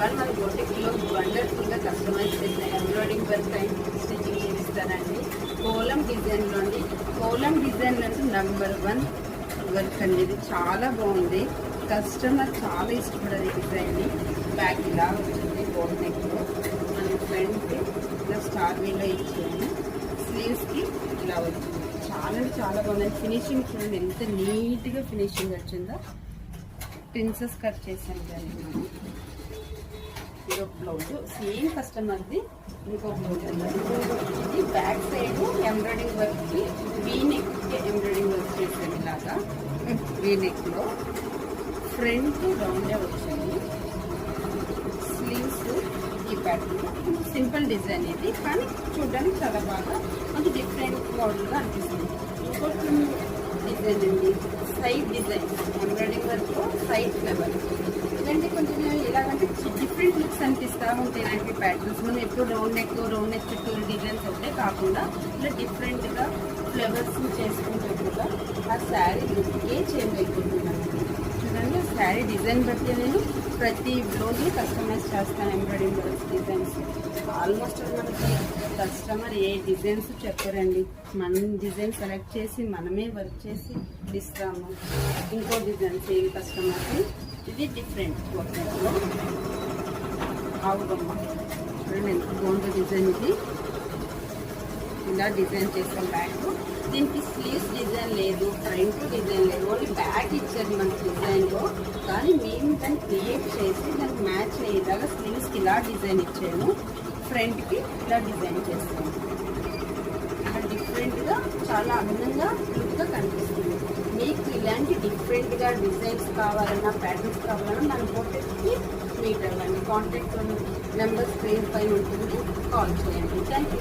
ఇవాళ మన బొటిక్లో వండర్ఫుల్గా కస్టమైజ్ చేసిన ఎంబ్రాయిడింగ్ వర్క్ అండ్ స్టిచ్చింగ్ చేయిస్తానండి. కోలం డిజైన్లో అండి. కోలం డిజైన్లో అంటే #1 వర్క్ అండి. ఇది చాలా బాగుంది. కస్టమర్ చాలా ఇష్టపడారు ఈ డిజైన్ని. బ్యాక్ ఇలా వచ్చింది బోట్ నెక్లో, మన ఫ్రంట్ ఇలా స్టార్ వీలో ఇచ్చాము. స్లీవ్స్కి ఇలా వచ్చింది. చాలా బాగుంది. ఫినిషింగ్ చూడండి ఎంత నీట్గా ఫినిషింగ్ వచ్చిందో. ప్రిన్సెస్ కట్ చేశాను కానీ మనం ఇంకో బ్లౌజ్ సేమ్ కస్టమర్ది. ఇంకో బ్లౌజ్ ఇది బ్యాక్ సైడ్ ఎంబ్రాయిడింగ్ వర్క్కి వీనెక్ ఎంబ్రాయిడింగ్ వర్క్ చేసాను. ఇలాగా వీనెక్లో ఫ్రంట్ రౌండే వచ్చింది. స్లీవ్స్ ఈ ప్యాటర్న్ సింపుల్ డిజైన్ ఇది, కానీ చూడడానికి చాలా బాగా కొంచెం డిఫరెంట్ మోడల్గా అనిపిస్తుంది. ఇంకోటి డిజైన్ అండి, side design embroidering work side flower. ఇలాంటి కొంచెం ఎలాగంటే డిఫరెంట్ లుక్స్ అనిపిస్తూ ఉంటాయి ఇలాంటి ప్యాటర్న్స్. మనం ఎప్పుడు రౌండ్ నెక్ చుట్టూ డిజైన్స్ ఒకటే కాకుండా ఇలా డిఫరెంట్గా ఫ్లవర్స్ చేసుకుంటే కూడా ఆ శారీ లుక్కే చేంజ్ అయిపోతుందండి. చూడండి శారీ డిజైన్ బట్టి నేను ప్రతి బ్లౌజ్ కస్టమైజ్ చేస్తాను. ఎంబ్రాయిడింగ్ వర్క్స్ డిజైన్స్ ఆల్మోస్ట్ మనకి కస్టమర్ ఏ డిజైన్స్ చెప్పారండి. మనం డిజైన్ సెలెక్ట్ చేసి మనమే వర్క్ చేసి ఇస్తాము. ఇంకో డిజైన్స్ ఏవి కస్టమర్కి ఇది డిఫరెంట్ వర్క్లో ఆవుగమ్మ చూడండి ఎంత బాగుంది డిజైన్. ఇది ఇలా డిజైన్ చేస్తాం. బ్యాక్ దీనికి స్లీవ్స్ డిజైన్ లేదు, ఫ్రంట్ డిజైన్ లేదు, ఓన్లీ బ్యాక్ ఇచ్చారు మన డిజైన్లో. కానీ మేము దాన్ని క్రియేట్ చేసి దానికి మ్యాచ్ అయ్యేలాగా స్లీవ్స్కి ఇలా డిజైన్ ఇచ్చాను, ఫ్రంట్కి ఇలా డిజైన్ చేస్తాము. ఇలా డిఫరెంట్గా చాలా అందంగా లుక్గా కనిపిస్తుంది. మీకు ఇలాంటి డిఫరెంట్గా డిజైన్స్ కావాలన్నా ప్యాటర్న్స్ కావాలన్నా మన బొటిక్కి మీట్ అవ్వండి. కాంటాక్ట్ నెంబర్ స్క్రీన్ పైన ఉంటుంది, కాల్ చేయండి. Thank you.